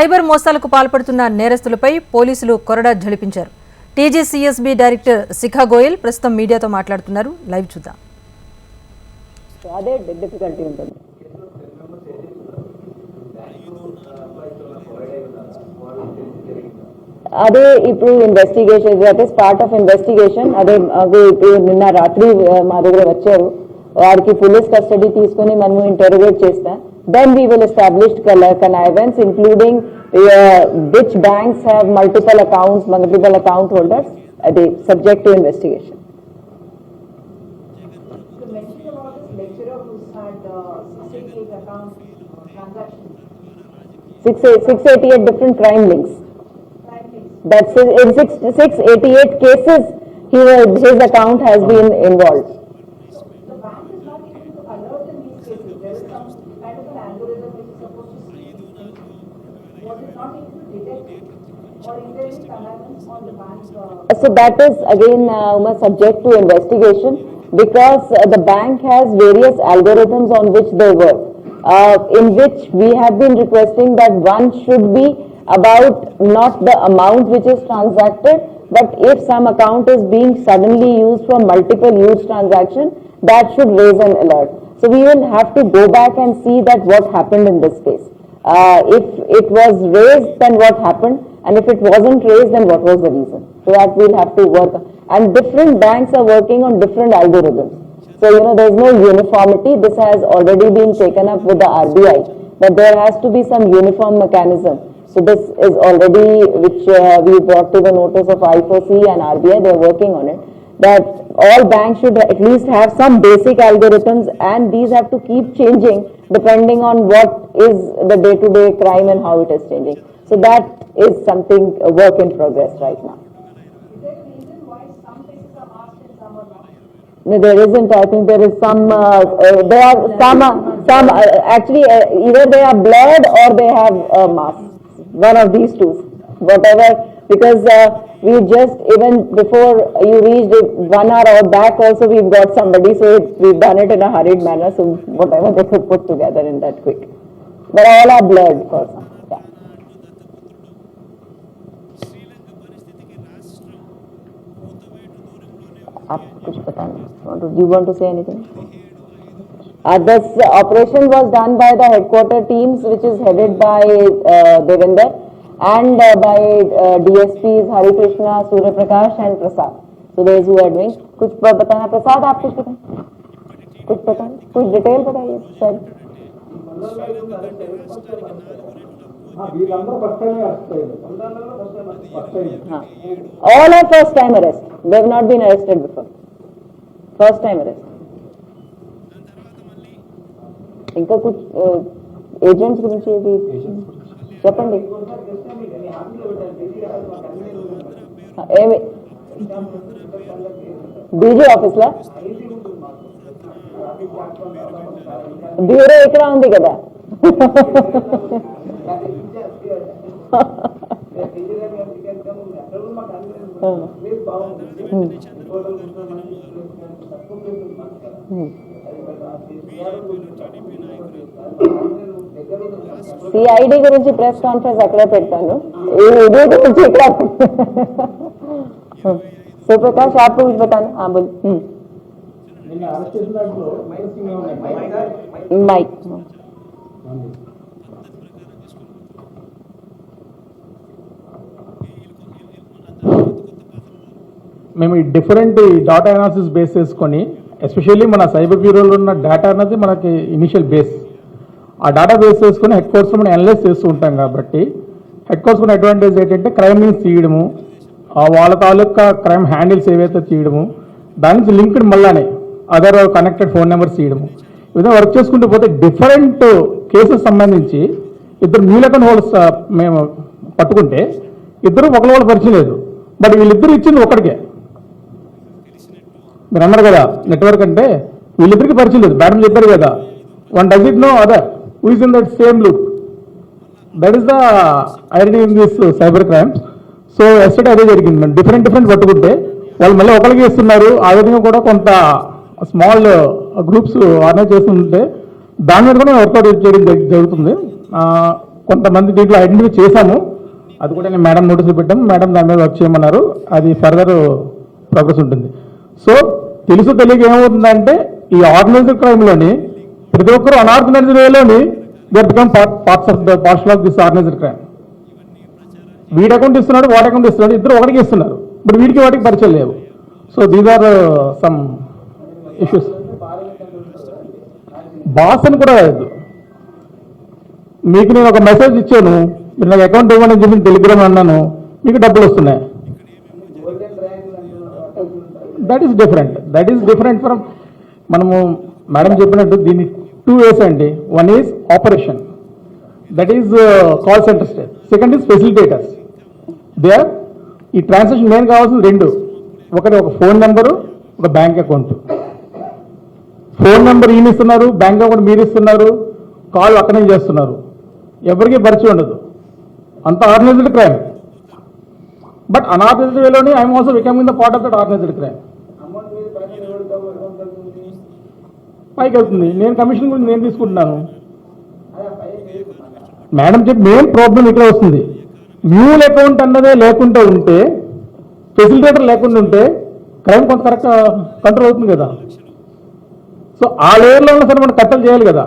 Cyber మోసాలకు పాల్పడుతున్న నేరస్తులపై పోలీసులు కొరడా ఝళిపించారు. టీజీసీఎస్బీ డైరెక్టర్ శిఖా గోయల్ ప్రస్తుతం మీడియాతో మాట్లాడుతున్నారు. లైవ్ చూద్దాం. అదే డిఫికల్టీ ఉంటుంది. అదే ఇప్పుడు ఇన్వెస్టిగేషన్ పార్ట్ ఆఫ్ ఇన్వెస్టిగేషన్. అదే ఇప్పుడు నిన్న రాత్రి మా దగ్గర వచ్చారు, వారికి పోలీస్ కస్టడీ తీసుకుని మనము ఇంటరోగేట్ చేస్తాం. Then we will establish connivance, including which banks have multiple accounts, multiple account holders. They subject to investigation. You mentioned about this lecturer who's had 688 account transactions. 688 different crime links. That's in 688 cases. His account has been involved. The bank is not able to alert in these cases. There is some kind of an algorithm which is supposed to see these things. Was it not able to detect it? Or is there any connivance on the bank's? So that is again subject to investigation, because the bank has various algorithms on which they work, in which we have been requesting that one should be about not the amount which is transacted, but if some account is being suddenly used for multiple use transaction, that should raise an alert. So we will have to go back and see that what happened in this case. If it was raised, then what happened, and if it wasn't raised, then what was the reason. So that we'll have to work. And different banks are working on different algorithms. So there's no uniformity. This has already been taken up with the RBI, that there has to be some uniform mechanism. So this is already, which we brought to the notice of I4C and RBI, they're working on it, that all banks should at least have some basic algorithms, and these have to keep changing depending on what is the day-to-day crime and how it is changing. So that is something, a work in progress right now. Is there a reason why some cases are masked and some are not? No, there isn't. I think there is some, there are some actually either they are blurred or they have masks. One of these two, whatever, because we just, even before you reached it 1 hour or back also, we've got somebody, so we've done it in a hurried manner, so whatever they could put together in that quick. But all are blurred for some. Yeah. Do you want to say anything? This operation was done by the headquarter teams, which is headed by Devinder, and by DSPs Hari Krishna, Surya Prakash and Prasad. So those who are doing. कुछ बताना प्रसाद, आप कुछ बताएं, कुछ बताएं, कुछ detail बताइए sir. All are first time arrest. They have not been arrested before. First time arrest. ఇంకా కుछ ఏజెంట్స్ గురించి చెప్పండి. ఏమి డీజీ ఆఫీస్లో బ్యూరో ఇక్కడ ఉంది కదా. సిఐడి గురించి ప్రెస్ కాన్ఫరెన్స్ అక్కడే పెడతాను, ఇదే గురించి ఇక్కడ. सूर्यप्रकाश आपको कुछ बताना. हाँ बोल. माइक మేము ఈ డిఫరెంట్ డాటా అనాలిసిస్ బేస్ చేసుకొని, ఎస్పెషల్లీ మన సైబర్ బ్యూరోలో ఉన్న డేటా అనేది మనకి ఇనిషియల్ బేస్. ఆ డేటా బేస్ చేసుకుని హెడ్ కోర్స్ మనం అనలైజ్ చేస్తూ ఉంటాం. కాబట్టి హెడ్ కోర్స్ ఉన్న అడ్వాంటేజ్ ఏంటంటే క్రైమ్ లింక్స్ తీయడము, వాళ్ళ తాలూకా క్రైమ్ హ్యాండిల్స్ ఏవైతే తీయడము, దాని నుంచి లింక్డ్ మళ్ళానే అదర్ కనెక్టెడ్ ఫోన్ నెంబర్స్ తీయడము, ఈ విధంగా వర్క్ చేసుకుంటూ పోతే డిఫరెంట్ కేసెస్ సంబంధించి ఇద్దరు న్యూలకన్ హోల్డ్స్ మేము పట్టుకుంటే ఇద్దరు ఒకరి పరిచయం లేదు, బట్ వీళ్ళిద్దరు ఇచ్చింది ఒకటికే. మీరు అన్నారు కదా నెట్వర్క్ అంటే, వీళ్ళిద్దరికి పరిచయం లేదు. మేడం చెప్పారు కదా, one does it know other who is in that same loop. That is the identity in this cyber crimes. So ఎస్టేట్ అదే జరిగింది. మనం డిఫరెంట్ పట్టుకుంటే వాళ్ళు మళ్ళీ ఒకరికి ఇస్తున్నారు. ఆ విధంగా కూడా కొంత స్మాల్ గ్రూప్స్ ఆర్గనైజ్ చేస్తుంటే దాని మీద కూడా వర్కౌట్ చేయడం జరుగుతుంది. కొంతమంది దీంట్లో ఐడెంటిఫై చేశాము, అది కూడా నేను మేడం నోటీసులు పెట్టాము, మేడం దాని మీద వర్క్ చేయమన్నారు, అది ఫర్దర్ ప్రోగ్రెస్ ఉంటుంది. సో తెలుసు తెలియక ఏమవుతుందంటే ఈ ఆర్గనైజ్డ్ క్రైమ్లోని ప్రతి ఒక్కరు అనార్గనైజ్డ్ వేలోని they become parts of this organised crime. వీడి అకౌంట్ ఇస్తున్నాడు, వాడి అకౌంట్ ఇస్తున్నాడు, ఇద్దరు ఒకటికి ఇస్తున్నారు, ఇప్పుడు వీడికి వాటికి పరిచయం లేవు. So these are some issues. Boss అని కూడా లేదు. మీకు నేను ఒక మెసేజ్ ఇచ్చాను, మీరు నాకు అకౌంట్ ఇవ్వని చెప్పి టెలిగ్రామ్ అన్నాను, మీకు డబ్బులు వస్తున్నాయి. దట్ ఈస్ డిఫరెంట్ ఫ్రమ్ మనము మేడం చెప్పినట్టు దీన్ని 2 ways అండి. One is operation, that is call centre stage. Second is facilitators. They are ఈ ట్రాన్సాక్షన్ మెయిన్ కావాల్సింది 2, ఒకటి ఒక ఫోన్ నెంబరు, ఒక బ్యాంక్ అకౌంట్. ఫోన్ నెంబర్ ఈయన ఇస్తున్నారు, బ్యాంక్ అకౌంట్ మీరు ఇస్తున్నారు, కాల్ అక్కడే చేస్తున్నారు, ఎవరికి పరిచయం ఉండదు, అంత ఆర్గనైజ్డ్ క్రైమ్. బట్ అనార్గనైజ్డ్ వేలోనే I'm also becoming the part of that organised crime. పైకి వెళ్తుంది, నేను కమిషన్ గురించి నేను తీసుకుంటున్నాను. మేడం చెప్పి మెయిన్ ప్రాబ్లం ఇక్కడ వస్తుంది, మ్యూల్ అకౌంట్ అన్నదే లేకుండా ఉంటే, ఫెసిలిటేటర్ లేకుండా ఉంటే క్రైమ్ కొంత కరెక్ట్ కంట్రోల్ అవుతుంది కదా. సో ఆ లేయర్లో ఉన్నా సరే మనం కట్టలు చేయాలి కదా.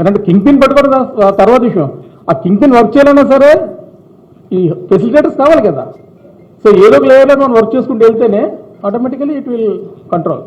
అంటే కింగ్ పిన్ పట్టుకోవడం తర్వాత విషయం, ఆ కింగ్ పిన్ వర్క్ చేయాలన్నా సరే ఈ ఫెసిలిటేటర్స్ కావాలి కదా. సో ఏదో ఒక లేయర్లో మనం వర్క్ చేసుకుంటూ వెళ్తేనే ఆటోమేటికలీ ఇట్ విల్ కంట్రోల్.